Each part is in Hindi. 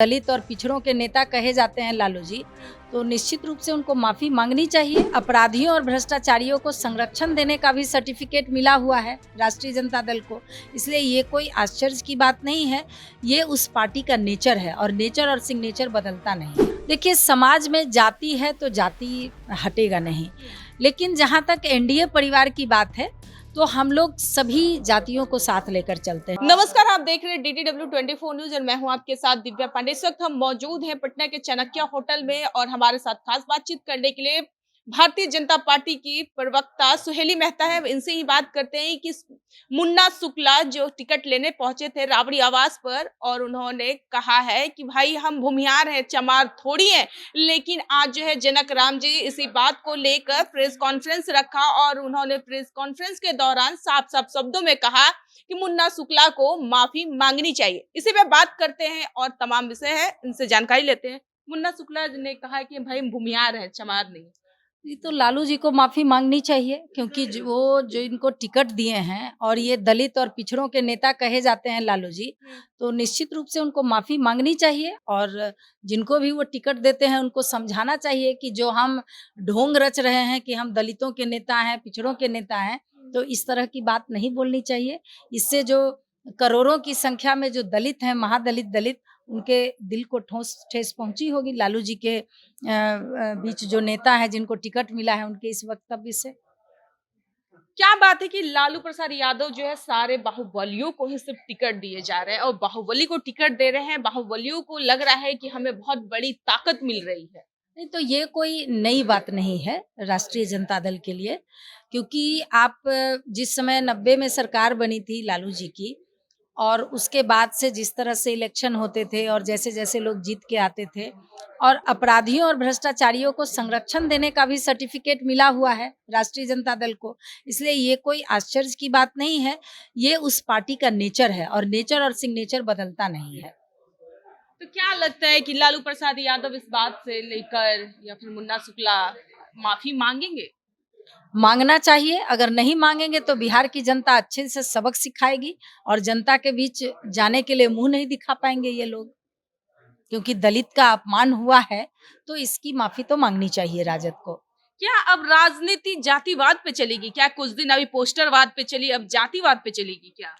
दलित और पिछड़ों के नेता कहे जाते हैं लालू जी, तो निश्चित रूप से उनको माफ़ी मांगनी चाहिए। अपराधियों और भ्रष्टाचारियों को संरक्षण देने का भी सर्टिफिकेट मिला हुआ है राष्ट्रीय जनता दल को, इसलिए ये कोई आश्चर्य की बात नहीं है। ये उस पार्टी का नेचर है और नेचर और सिग्नेचर बदलता नहीं। देखिए, समाज में जाति है तो जाति हटेगा नहीं, लेकिन जहाँ तक एनडीए परिवार की बात है तो हम लोग सभी जातियों को साथ लेकर चलते हैं। नमस्कार, आप देख रहे हैं DTW 24 न्यूज और मैं हूं आपके साथ दिव्या पांडे। इस वक्त हम मौजूद हैं पटना के चाणक्य होटल में और हमारे साथ खास बातचीत करने के लिए भारतीय जनता पार्टी की प्रवक्ता सुहेली मेहता है। इनसे ही बात करते हैं कि मुन्ना शुक्ला जो टिकट लेने पहुंचे थे राबड़ी आवास पर और उन्होंने कहा है कि भाई हम भूमिहार हैं, चमार थोड़ी हैं। लेकिन आज जो है जनक राम जी इसी बात को लेकर प्रेस कॉन्फ्रेंस रखा और उन्होंने प्रेस कॉन्फ्रेंस के दौरान साफ साफ शब्दों में कहा कि मुन्ना शुक्ला को माफी मांगनी चाहिए। इसी पे बात करते हैं और तमाम विषय है इनसे जानकारी लेते हैं। मुन्ना शुक्ला ने कहा कि भाई भूमिहार है, चमार नहीं। ये तो लालू जी को माफी मांगनी चाहिए, क्योंकि वो जो इनको टिकट दिए हैं और ये दलित और पिछड़ों के नेता कहे जाते हैं लालू जी, तो निश्चित रूप से उनको माफी मांगनी चाहिए। और जिनको भी वो टिकट देते हैं उनको समझाना चाहिए कि जो हम ढोंग रच रहे हैं कि हम दलितों के नेता हैं, पिछड़ों के नेता हैं, तो इस तरह की बात नहीं बोलनी चाहिए। इससे जो करोड़ों की संख्या में जो दलित हैं, महादलित दलित, उनके दिल को ठेस पहुंची होगी लालू जी के बीच जो नेता है जिनको टिकट मिला है उनके इस वक्तव्य से। क्या बात है कि लालू प्रसाद यादव जो है सारे बाहुबलियों को ही सिर्फ टिकट दिए जा रहे हैं और बाहुबली को टिकट दे रहे हैं। बाहुबलियों को लग रहा है कि हमें बहुत बड़ी ताकत मिल रही है। नहीं, तो ये कोई नई बात नहीं है राष्ट्रीय जनता दल के लिए, क्योंकि आप जिस समय 90 में सरकार बनी थी लालू जी की, और उसके बाद से जिस तरह से इलेक्शन होते थे और जैसे जैसे लोग जीत के आते थे, और अपराधियों और भ्रष्टाचारियों को संरक्षण देने का भी सर्टिफिकेट मिला हुआ है राष्ट्रीय जनता दल को, इसलिए ये कोई आश्चर्य की बात नहीं है। ये उस पार्टी का नेचर है और नेचर और सिग्नेचर बदलता नहीं है। तो क्या लगता है कि लालू प्रसाद यादव इस बात से लेकर या फिर मुन्ना शुक्ला माफी मांगेंगे? मांगना चाहिए। अगर नहीं मांगेंगे तो बिहार की जनता अच्छे से सबक सिखाएगी और जनता के बीच जाने के लिए मुंह नहीं दिखा पाएंगे ये लोग, क्योंकि दलित का अपमान हुआ है, तो इसकी माफी तो मांगनी चाहिए राजद को। क्या अब राजनीति जातिवाद पे चलेगी? क्या कुछ दिन अभी पोस्टरवाद पे चली, अब जातिवाद पे चलेगी क्या?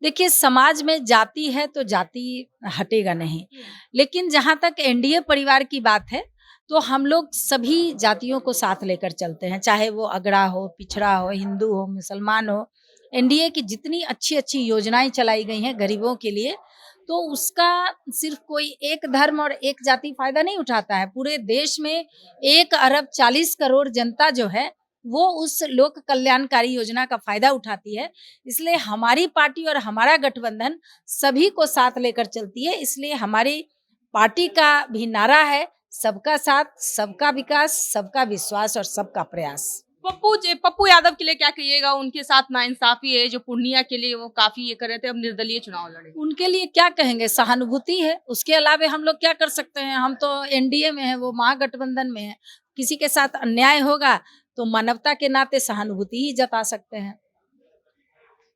देखिए, समाज में जाति है तो जाति हटेगा नहीं, लेकिन जहाँ तक एनडीए परिवार की बात है तो हम लोग सभी जातियों को साथ लेकर चलते हैं, चाहे वो अगड़ा हो, पिछड़ा हो, हिंदू हो, मुसलमान हो। एनडीए की जितनी अच्छी अच्छी योजनाएं चलाई गई हैं गरीबों के लिए, तो उसका सिर्फ कोई एक धर्म और एक जाति फायदा नहीं उठाता है। पूरे देश में 1 अरब 40 करोड़ जनता जो है वो उस लोक कल्याणकारी योजना का फायदा उठाती है। इसलिए हमारी पार्टी और हमारा गठबंधन सभी को साथ लेकर चलती है। इसलिए हमारी पार्टी का भी नारा है, सबका साथ, सबका विकास, सबका विश्वास और सबका प्रयास। पप्पू यादव के लिए क्या कहिएगा? उनके साथ नाइंसाफी है, जो पूर्णिया के लिए वो काफी ये कर रहे थे, अब निर्दलीय चुनाव लड़े। उनके लिए क्या कहेंगे? सहानुभूति है, उसके अलावा हम लोग क्या कर सकते हैं? हम तो एनडीए में है, वो महागठबंधन में है। किसी के साथ अन्याय होगा तो मानवता के नाते सहानुभूति ही जता सकते हैं।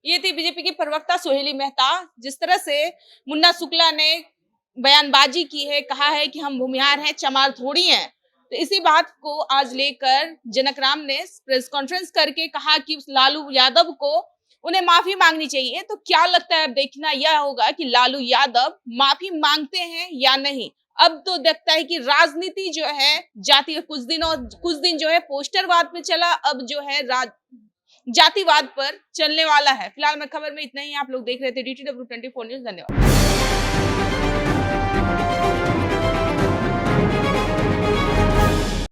ये थी बीजेपी की प्रवक्ता सुहेली मेहता। जिस तरह से मुन्ना शुक्ला ने बयानबाजी की है, कहा है कि हम भूमिहार हैं, चमार थोड़ी हैं, तो इसी बात को आज लेकर जनक राम ने प्रेस कॉन्फ्रेंस करके कहा कि लालू यादव को उन्हें माफी मांगनी चाहिए। तो क्या लगता है, अब देखना यह होगा कि लालू यादव माफी मांगते हैं या नहीं। अब तो देखता है कि राजनीति जो है जाति, कुछ दिन जो है पोस्टरवाद पे चला, अब जो है जातिवाद पर चलने वाला है। फिलहाल मैं खबर में इतना ही। आप लोग देख रहे थे DTW 24 न्यूज। धन्यवाद।